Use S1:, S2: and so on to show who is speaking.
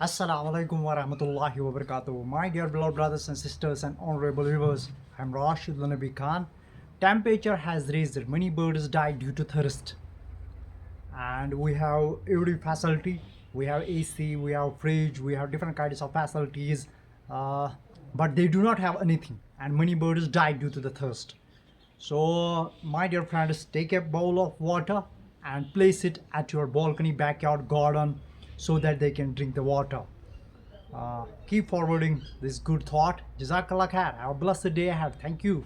S1: Assalamu alaikum wa rahmatullahi wa barakatuh. My dear beloved brothers and sisters and honorable viewers, I'm Rashid Lanabi Khan. Temperature has risen. Many birds died due to thirst. And we have every facility. We have AC, we have fridge, we have different kinds of facilities. Uh, but they do not have anything. And many birds died due to the thirst. So, my dear friends, take a bowl of water and place it at your balcony, backyard, garden so that they can drink the water. Keep forwarding this good thought. Jazakallah khair. Have a blessed day ahead. Thank you.